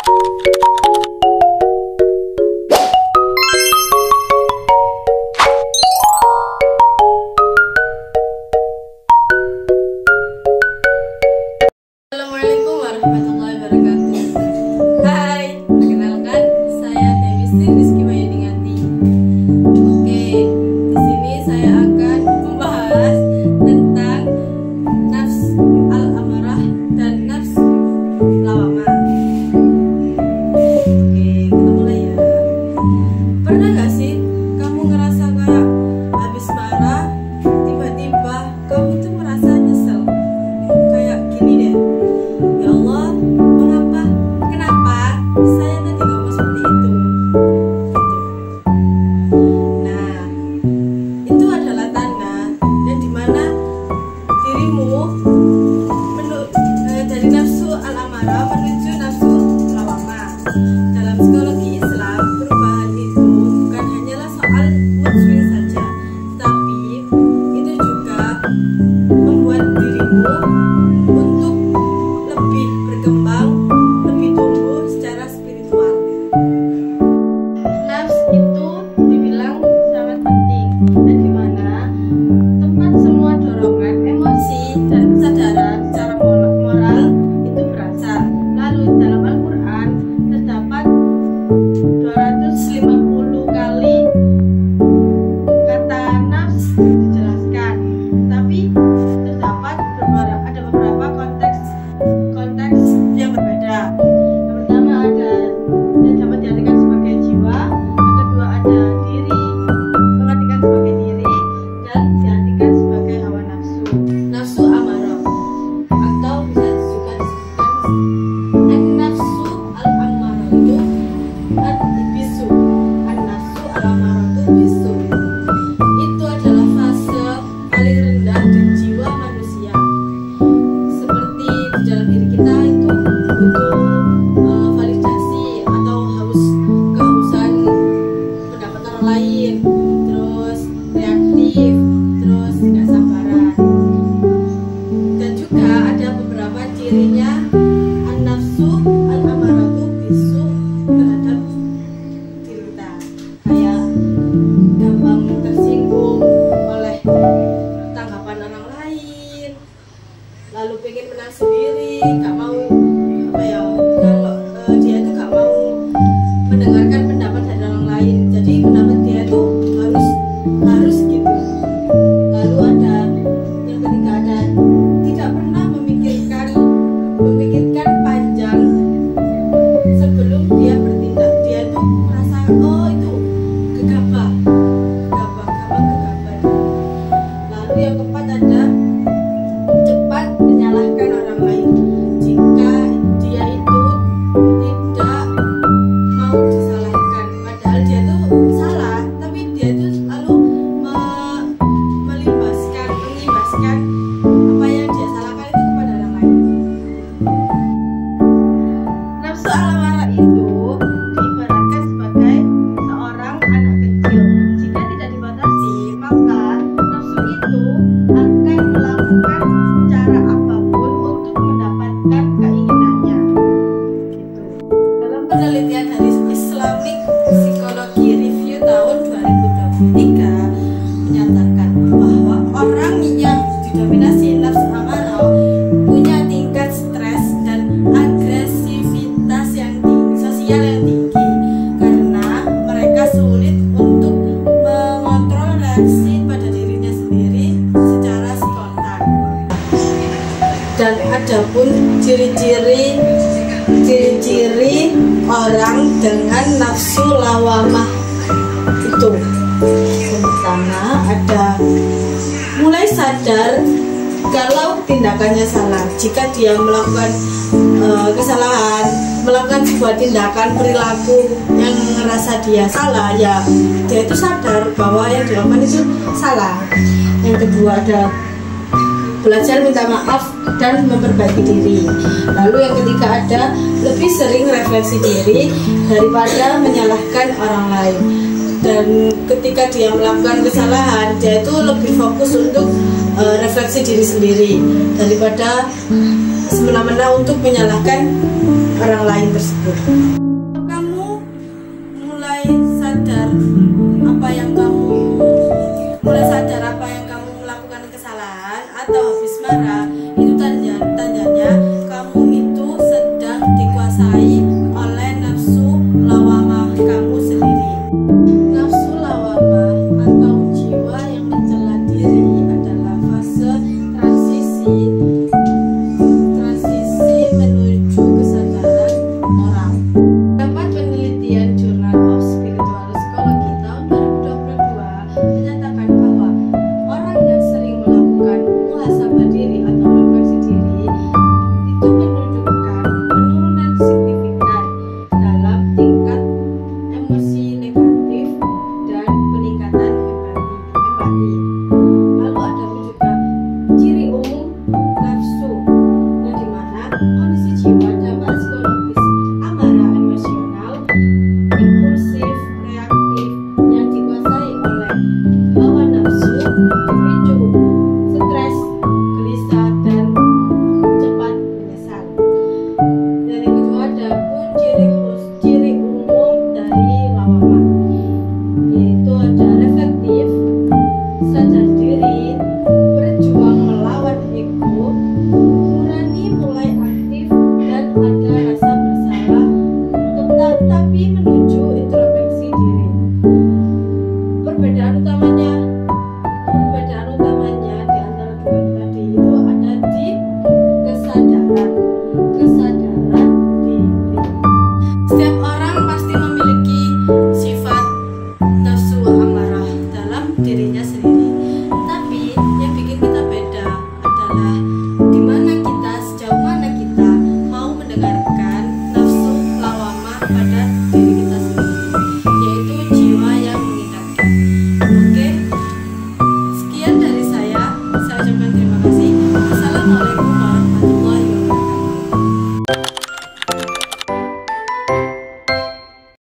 Assalamualaikum warahmatullahi wabarakatuh. Hai, perkenalkan saya Dewi Rizky Bayudingati. Oke, di sini saya akan membahas tentang nafs al-amarah dan nafs lawamah. Oke, kita mulai ya. Pernah gak sih kamu ngerasa kayak habis marah, tiba-tiba kamu tuh merasa nyesel? Kayak gini deh, ya Allah, mengapa, kenapa saya tadi ngomong seperti itu? Nah, itu adalah tanda dan dimana dirimu dari nafsu al-amarah menuju nafsu lawamah. Dalam psikologi Islam, perubahan itu bukan hanyalah soal mood swing saja, tapi itu juga membuat dirimu untuk lebih berkembang, lebih tumbuh secara spiritual. Nafs itu dibilang sangat penting dan dimana tempat semua dorongan, emosi, dan kesadaran secara moral itu berasal. Lalu dalam Al-Quran terdapat 250 kali kata nafs dijelaskan, tapi terdapat ada beberapa konteks yang berbeda. Yang pertama ada yang dapat diartikan sebagai jiwa, yang kedua ada diri, mengartikan sebagai diri, dan diartikan sebagai hawa nafsu. Nafsu amarah atau bisa juga disebutkan an-nafsu al-amarah itu bisu. An-nafsu al-amarah itu bisu. Itu adalah fase paling rendah di jiwa manusia. Seperti di dalam diri kita itu butuh validasi atau kehausan pendapat orang lain, terus reaktif, terus tidak sabaran. Dan juga ada beberapa cirinya an-nafsu al-amarah itu bisu terhadap diri kita, kayak gampang tersinggung oleh tanggapan orang lain, lalu pengen menang sendiri, gak mau kalau dia itu gak mau mendengarkan pendapat dari orang lain, jadi pendapat dia itu harus gitu. Lalu ada yang ketiga, ada tidak pernah memikirkan panjang sebelum dia bertindak. Dia itu merasa itu gegabah. Lalu yang keempat ada cepat menyalahkan orang lain jika dia itu tidak mau disalahkan, padahal dia itu salah, tapi dia itu lalu mengimbaskan apa yang dia salahkan itu kepada orang lain. Nafsu al-amarah itu diibaratkan sebagai seorang anak kecil. Jika tidak dibatasi, maka nafsu itu akan melakukan cara apapun untuk mendapatkan keinginannya. Gitu. Dalam penelitian dari Islamic Psychology Review tahun 2023 menyatakan bahwa orang yang didominasi nafsu amarah punya tingkat stres dan agresivitas sosial yang tinggi karena mereka sulit untuk mengontrol reaksi pada dirinya sendiri secara spontan. Dan adapun ciri-ciri orang dengan nafsu lawamah itu, yang pertama ada mulai sadar kalau tindakannya salah. Jika dia melakukan kesalahan, melakukan sebuah tindakan perilaku yang ngerasa dia salah, ya dia itu sadar bahwa yang dilakukan itu salah. Yang kedua ada belajar minta maaf dan memperbaiki diri. Lalu yang ketiga ada lebih sering refleksi diri daripada menyalahkan orang lain. Dan ketika dia melakukan kesalahan, dia itu lebih fokus untuk refleksi diri sendiri daripada semena-mena untuk menyalahkan orang lain tersebut. Kamu mulai sadar apa yang kamu melakukan kesalahan atau habis marah, itu tandanya kamu itu sedang dikuasai oleh nafsu lawamah kamu sendiri. Nafsu lawamah atau jiwa yang mencela diri adalah fase transisi menuju kesadaran moral. Dapat penelitian Journal of Spiritual Psychology tahun 2022 menyatakan bahwa orang yang sering melakukan muhasabah diri atau refleksi diri itu menunjukkan penurunan signifikan dalam tingkat emosi negatif dan peningkatan empati. Lalu ada juga ciri umum nafsu, yang dimana kondisi jiwa dampak psikologis amarah emosional, impulsif, reaktif yang dikuasai oleh hawa nafsu, dipicu, stres, gelisah, dan cepat menyesal. Dan yang kedua ada pun ciri umum dari lawamah, yaitu ada reflektif, sadar diri, berjuang melawan ego, nurani mulai aktif, dan ada rasa bersalah tetapi menuju introspeksi diri. Perbedaan utamanya di antara dua tadi itu ada di kesadaran diri. Setiap orang pasti memiliki sifat nafsu amarah dalam dirinya sendiri. Tapi yang bikin kita beda adalah sejauh mana kita mau mendengarkan nafsu lawamah pada diri kita sendiri, yaitu jiwa yang mengingatkan. Oke, sekian dari saya ucapkan terima